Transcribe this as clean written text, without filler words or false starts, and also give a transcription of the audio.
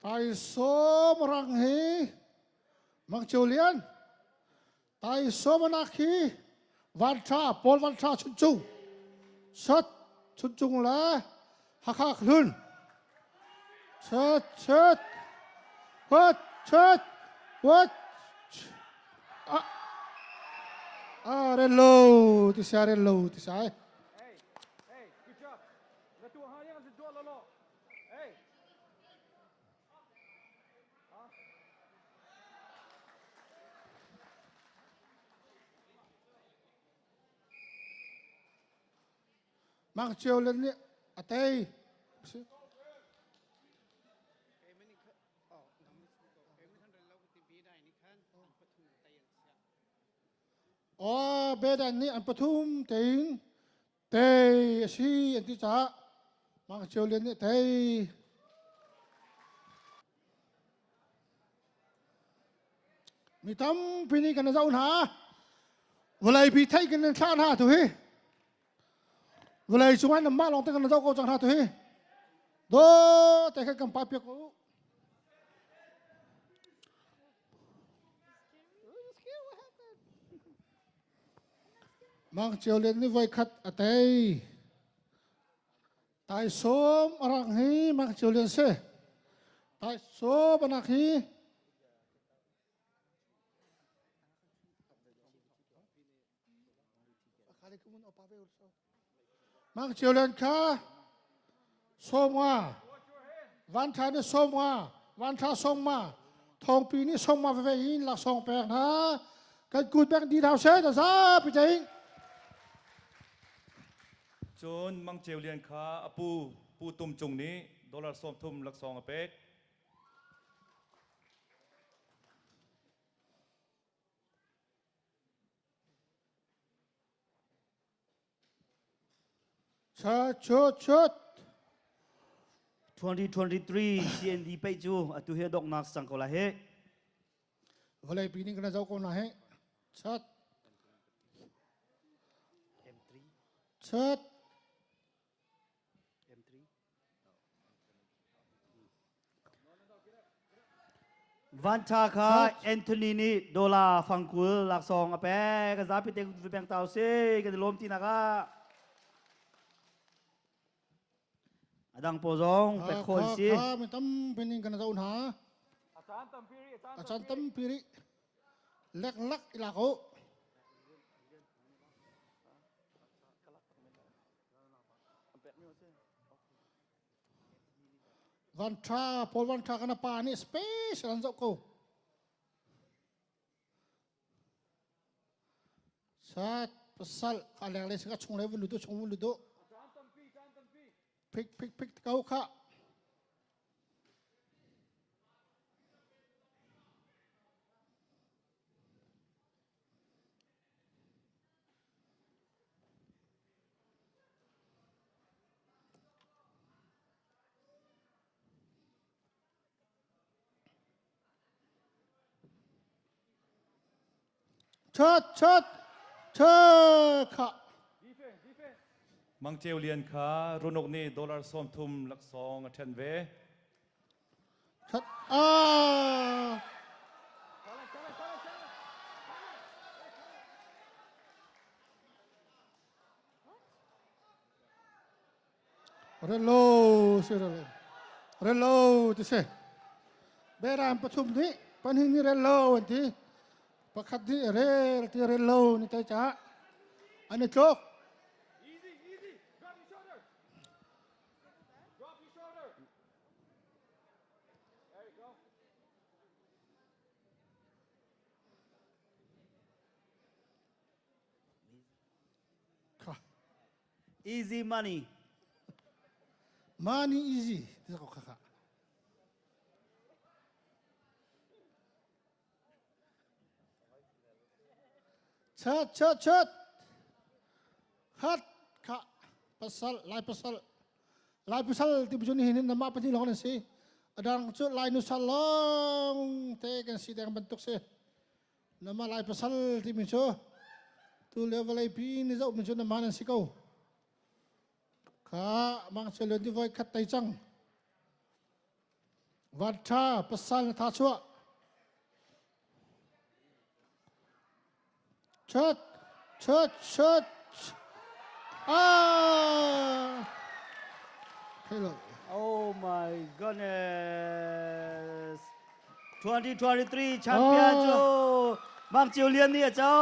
Tài số răng hi Mang Ceu Lian tài số mà nãy khi Van Tha Pau Van Tha chun chung sát chun chung là hắc hắc luôn sát sát what sát what rello thì sao rello thì sao Hey, good job. Let two hands and do a lot. Hey. Mang Ceu Lian ni atai bedan ni an pathum tein tei si an ti cha Mang Ceu Lian ni tei mi tam pini kan zaun ha walai pi thai kan than ha tu hi walai chuan na ma long te kan zau ko chang ha tu hi do te ka kam pa pe ko Mang Ceu Lian ni voi khat atai tai som arang hi Mang Ceu Lian se tai so banak hi Mang Ceu Lian kha somwa Van Tha ni somwa Van Tha somma thong pi ni somma ve in la song pek na kan kut pek di thao se da sa pi tai Chun Mang Ceu Lian kha pu tum chung ni dollar som thum lak song apek chut 2023 CND Paih chu atu he dok nak sang ko la he walai pi ni kan zau ko na he chat chat Van Tha kha Anthony ni dola fangkul lak song ape ka zapi te beng tau se ka lom ti na ka adang pozong pe khol si mi tam pini kan zau na achan tam piri lek lak ila ko Van Tha Pau Van Tha kana pa ni space an zau ko sat pasal kaleng le sika chung le vulu tu pik kau kha chat kha Mang Ceu Lian kha runok ni dollar som thum lak song a then ve chat rello ti se beram pathum ni panin ni rello an ti pakhat ni rel ti rello ni tai cha ani chok Easy. Drop your shoulder. Drop your shoulder. There you go. kha easy money money easy ti ko kha chat hat kha lai pasal ti bujuni hin nama pa ni long si adang chu lai nu salong te kan si dang bentuk se nama lai pasal ti mi chu tu level ai pi ni zau mi chu nama nan si ko kha Mang Ceu Lian ti voi khat tai chang Van Tha pesan Tha Chua Chut Hello Oh my goodness 2023 champion โจ Mang Ceu Lian เนี่ยเจ้า